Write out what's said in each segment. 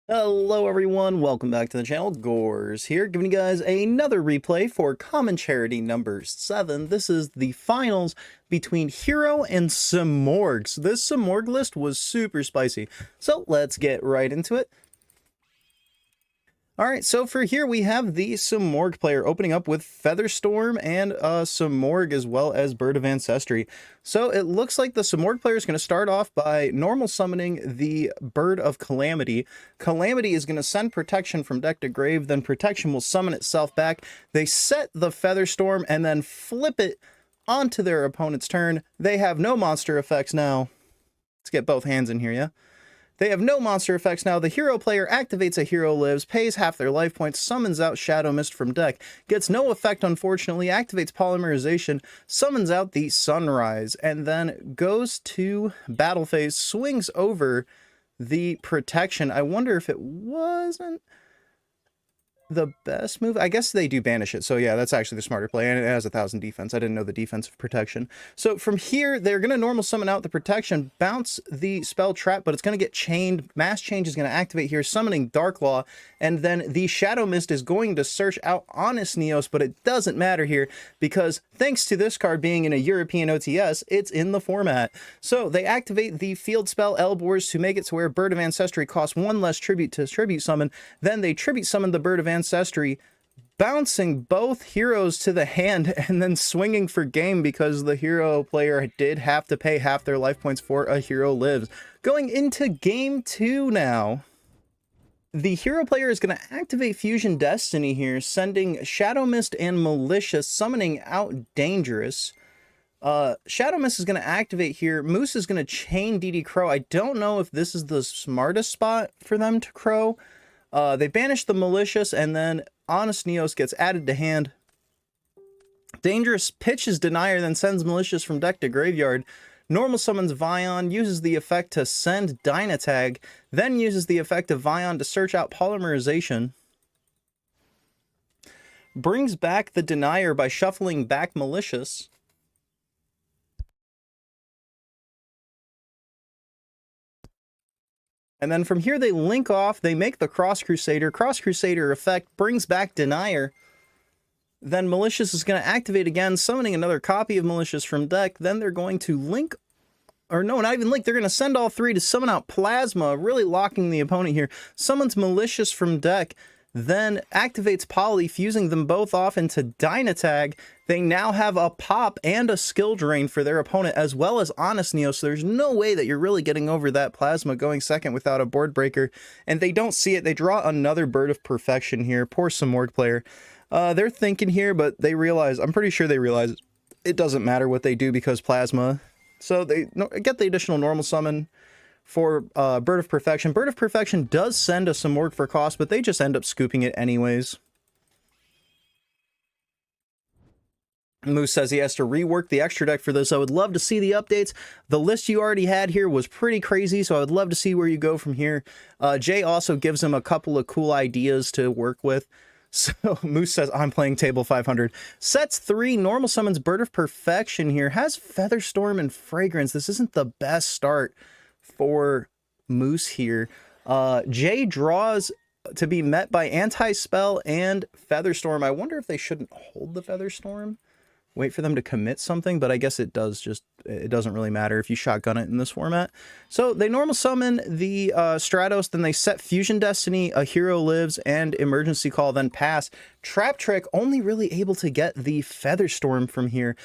Hello everyone, welcome back to the channel. Gores here, giving you guys another replay for Common Charity number 7. This is the finals between Hero and Simorgh. So this Simorgh list was super spicy, so let's get right into it. Alright, so for here we have the Simorgh player opening up with Featherstorm and Simorgh as well as Bird of Ancestry. So it looks like the Simorgh player is going to start off by normal summoning the Bird of Calamity. Calamity is going to send protection from deck to grave, then protection will summon itself back. They set the Featherstorm and then flip it onto their opponent's turn. They have no monster effects now. Let's get both hands in here, yeah? They have no monster effects now. The hero player activates a hero lives, pays half their life points, summons out Shadow Mist from deck, gets no effect unfortunately, activates Polymerization, summons out the Sunrise, and then goes to battle phase, swings over the protection. I wonder if it wasn't the best move. I guess they do banish it, so yeah, that's actually the smarter play, and it has 1,000 defense. I didn't know the defensive protection. So from here, they're going to normal summon out the protection, bounce the spell trap, but it's going to get chained. Mass change is going to activate here, summoning Darklaw, and then the Shadow Mist is going to search out Honest Neos, but it doesn't matter here because thanks to this card being in a European OTS, it's in the format. So they activate the field spell Elbors to make it to where Bird of Ancestry costs 1 less tribute to tribute summon. Then they tribute summon the Bird of Ancestry, bouncing both heroes to the hand and then swinging for game because the hero player did have to pay half their life points for a hero lives. Going into game 2 now. The hero player is going to activate Fusion Destiny here, sending Shadow Mist and Malicious, summoning out Dangerous. Shadow Mist is going to activate here. Moose is going to chain DD Crow. I don't know if this is the smartest spot for them to Crow. They banish the Malicious, and then Honest Neos gets added to hand. Dangerous pitches Denier, then sends Malicious from deck to graveyard. Normal summons Vion, uses the effect to send Dynatag, then uses the effect of Vion to search out Polymerization. Brings back the Denier by shuffling back Malicious. And then from here they link off, they make the Cross Crusader. Cross Crusader effect brings back Denier. Then Malicious is going to activate again, summoning another copy of Malicious from deck. Then they're going to link, or no, not even link, they're going to send all three to summon out Plasma, really locking the opponent here. Summons Malicious from deck, then activates Poly, fusing them both off into Dynatag. They now have a pop and a skill drain for their opponent, as well as Honest Neo, so there's no way that you're really getting over that Plasma going second without a board breaker. And they don't see it. They draw another Bird of Perfection here. Poor Simorgh player. They're thinking here, but they realize, I'm pretty sure they realize it doesn't matter what they do because Plasma. So they get the additional normal summon for Bird of Perfection. Bird of Perfection does send a Simorgh for cost, but they just end up scooping it anyways. Moose says he has to rework the extra deck for this. I would love to see the updates. The list you already had here was pretty crazy, so I would love to see where you go from here. Jay also gives him a couple of cool ideas to work with. So Moose says, I'm playing table 500. Sets 3, normal summons Bird of Perfection here. Has Featherstorm and Fragrance. This isn't the best start for Moose here. Jay draws to be met by Anti-Spell and Featherstorm. I wonder if they shouldn't hold the Featherstorm. Wait for them to commit something, but I guess it doesn't really matter if you shotgun it in this format. So they normal summon the Stratos, then they set Fusion Destiny, a hero lives, and Emergency Call, then pass. Trap Trick only really able to get the Featherstorm from here.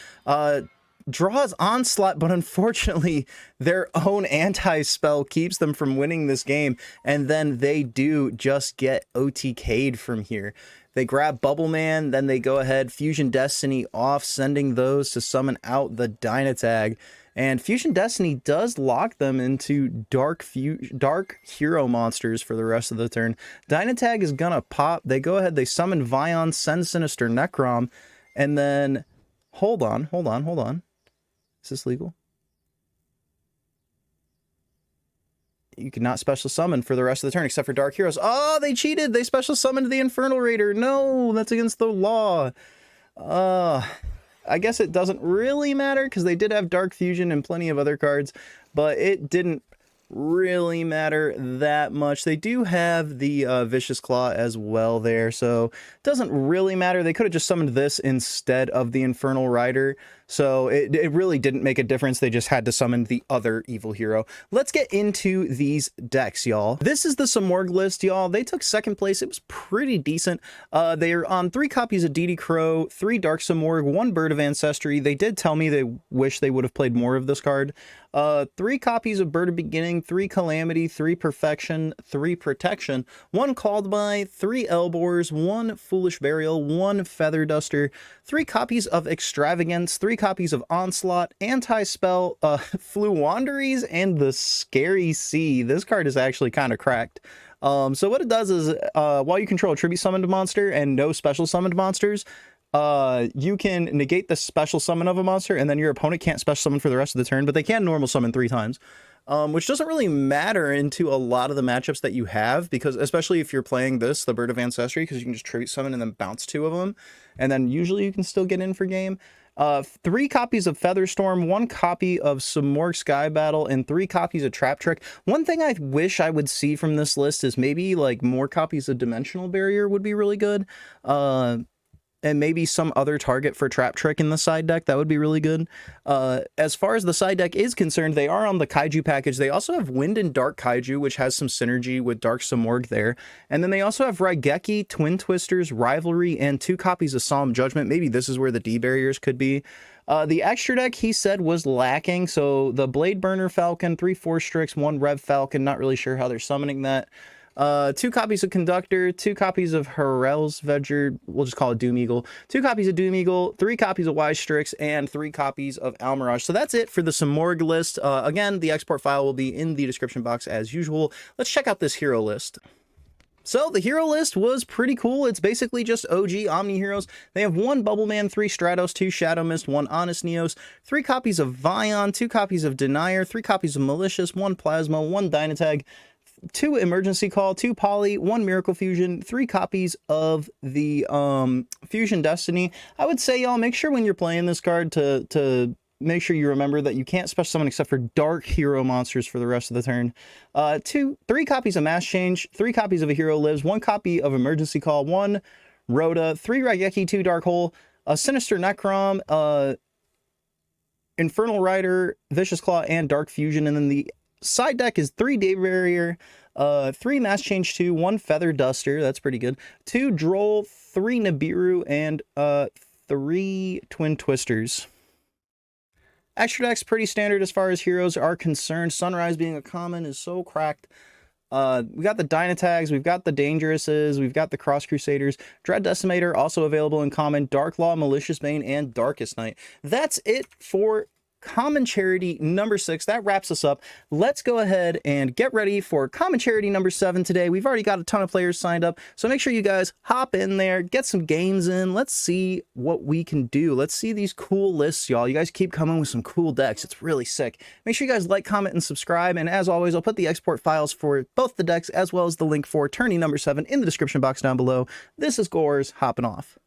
Draws Onslaught, but unfortunately their own anti-spell keeps them from winning this game, and then they do just get OTK'd from here. They grab Bubble Man, then they go ahead, Fusion Destiny off, sending those to summon out the Dynatag. And Fusion Destiny does lock them into dark hero monsters for the rest of the turn. Dynatag is gonna pop. They go ahead, they summon Vion, send Sinister Necrom, and then hold on. Is this legal? You cannot special summon for the rest of the turn except for Dark Heroes. Oh, they cheated! They special summoned the Infernal Raider. No, that's against the law. I guess it doesn't really matter because they did have Dark Fusion and plenty of other cards, but it didn't really matter that much. They do have the Vicious Claw as well there, so it doesn't really matter. They could have just summoned this instead of the Infernal Rider, so it really didn't make a difference. They just had to summon the other evil hero. Let's get into these decks, y'all. This is the Simorgh list, y'all. They took second place. It was pretty decent. They're on 3 copies of DD Crow, 3 Dark Simorgh, 1 Bird of Ancestry. They did tell me they wish they would have played more of this card. 3 copies of Bird of Beginning, 3 Calamity, 3 Perfection, 3 Protection, 1 Called By, 3 Elbors, 1 Foolish Burial, 1 Feather Duster, 3 copies of Extravagance, 3 copies of Onslaught, Anti-Spell, Fluwanderies, and the Scary Sea. This card is actually kind of cracked. So what it does is, while you control a tribute summoned monster and no special summoned monsters, you can negate the special summon of a monster, and then your opponent can't special summon for the rest of the turn, but they can normal summon 3 times. Which doesn't really matter into a lot of the matchups that you have, because especially if you're playing this, the Bird of Ancestry, because you can just tribute summon and then bounce 2 of them, and then usually you can still get in for game. 3 copies of Featherstorm, 1 copy of Simorgh Sky Battle, and 3 copies of Trap Trick. One thing I wish I would see from this list is maybe like more copies of Dimensional Barrier would be really good. And maybe some other target for Trap Trick in the side deck. That would be really good. As far as the side deck is concerned, they are on the Kaiju package. They also have Wind and Dark Kaiju, which has some synergy with Dark Simorgh there. And then they also have Raigeki, Twin Twisters, Rivalry, and 2 copies of Solemn Judgment. Maybe this is where the D barriers could be. The extra deck, he said, was lacking. So the Blade Burner Falcon, 3 Force Strix, 1 Rev Falcon. Not really sure how they're summoning that. 2 copies of Conductor, 2 copies of Harel's Vedger, we'll just call it Doom Eagle, 2 copies of Doom Eagle, 3 copies of Wise Strix, and 3 copies of Almirage. So that's it for the Simorgh list. Again, the export file will be in the description box as usual. Let's check out this hero list. So the hero list was pretty cool. It's basically just OG Omni heroes. They have 1 Bubbleman, 3 Stratos, 2 Shadow Mist, 1 Honest Neos, 3 copies of Vion, 2 copies of Denier, 3 copies of Malicious, 1 Plasma, 1 Dynatag, 2 Emergency Call, 2 Poly, 1 Miracle Fusion, 3 copies of the Fusion Destiny. I would say, y'all, make sure when you're playing this card to make sure you remember that you can't special summon except for dark hero monsters for the rest of the turn. 3 copies of Mass Change, 3 copies of A Hero Lives, 1 copy of Emergency Call, 1 Rhoda, 3 Raigeki, 2 Dark Hole, a Sinister Necrom, Infernal Rider, Vicious Claw, and Dark Fusion. And then the side deck is 3 Day Barrier, 3 Mass Change 2, 1 Feather Duster, that's pretty good, 2 Droll, 3 Nibiru, and 3 Twin Twisters. Extra deck's pretty standard as far as heroes are concerned. Sunrise being a common is so cracked. We got the Dynatags, we've got the Dangerouses, we've got the Cross Crusaders, Dread Decimator also available in common, Dark Law, Malicious Bane, and Darkest Night. That's it for Common Charity number 6. That wraps us up. Let's go ahead and get ready for Common Charity number 7 today. We've already got a ton of players signed up, so make sure you guys hop in there, get some games in. Let's see what we can do. Let's see these cool lists, y'all. You guys keep coming with some cool decks. It's really sick. Make sure you guys like, comment, and subscribe. And as always, I'll put the export files for both the decks as well as the link for tourney number 7 in the description box down below. This is Gores hopping off.